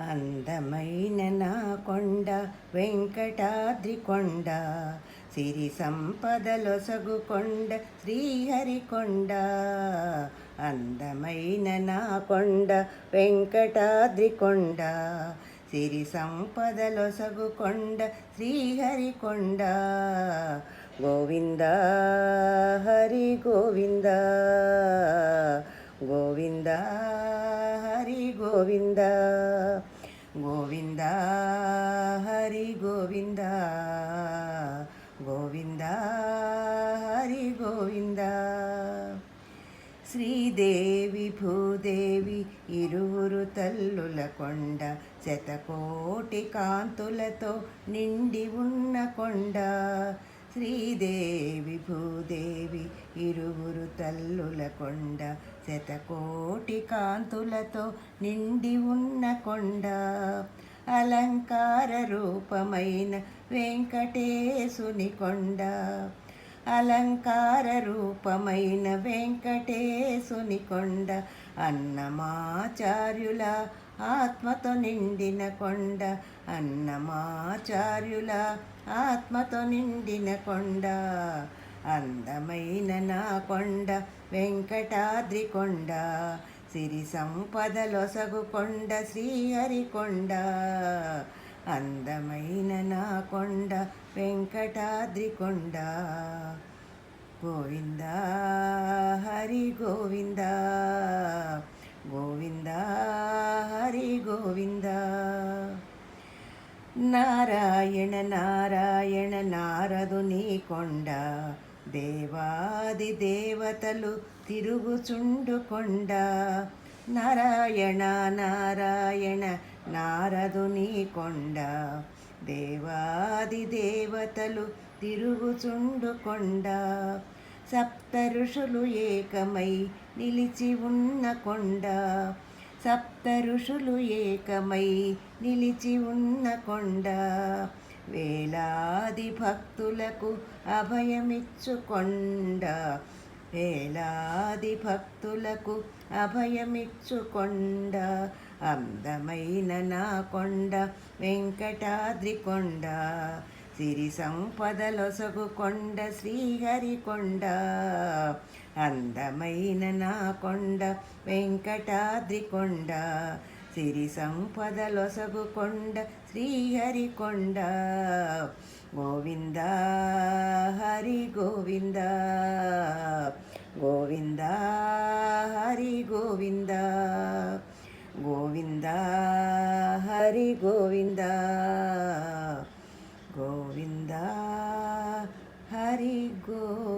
అందమైన నా కొండ వెంకటాద్రి కొండ, సిరి సంపదలొసగు కొండ శ్రీహరి కొండ. అందమైన నా కొండ వెంకటాద్రి కొండ, సిరి సంపదలొసగు కొండ శ్రీహరి కొండ. గోవింద హరి గోవింద, గోవింద హరి గోవింద, గోవింద హరి గోవింద, గోవింద హరి గోవింద. శ్రీదేవి భూదేవి ఇరువురు తల్లుల కొండ, శతకోటి కాంతులతో నిండి ఉన్న కొండ. శ్రీదేవి భూదేవి ఇరువురు తల్లుల కొండ, శతకోటి కాంతులతో నిండి ఉన్న కొండ. అలంకార రూపమైన వెంకటేశుని కొండ, అలంకార రూపమైన వెంకటేశుని కొండ. అన్నమాచార్యుల ఆత్మతో నిండిన కొండ, అన్నమాచార్యుల ఆత్మతో నిండిన కొండ. అందమైన నా కొండ వెంకటాద్రి కొండ, సిరి సంపదలొసగు కొండ శ్రీహరి కొండ. అందమైన నా కొండ వెంకటాద్రి కొండ. గోవింద హరి గోవింద, గోవింద హరి గోవింద. నారాయణ నారాయణ నారదుని కొండ, దేవాది దేవతలు తిరుగుచుండు కొండ. నారాయణ నారాయణ నారదుని కొండ, దేవాది దేవతలు తిరుగుచుండు కొండ. సప్త ఋషులు ఏకమై నిలిచి ఉన్న కొండ, సప్త ఋషులు ఏకమై నిలిచి ఉన్న కొండ. వేలాది భక్తులకు అభయమిచ్చు కొండ, వేలాది భక్తులకు అభయమిచ్చు కొండ. అందమైన నా కొండ వెంకటాద్రి కొండ, సిరి సంపదలొసగు కొండ శ్రీహరి కొండ. అందమైన నా కొండ వెంకటాద్రి కొండ, సిరి సంపదలొసగు కొండ శ్రీహరి కొండ. గోవింద హరి గోవింద, గోవింద హరి గోవింద, గోవింద హరి గోవింద, గోవింద హరి గోవింద.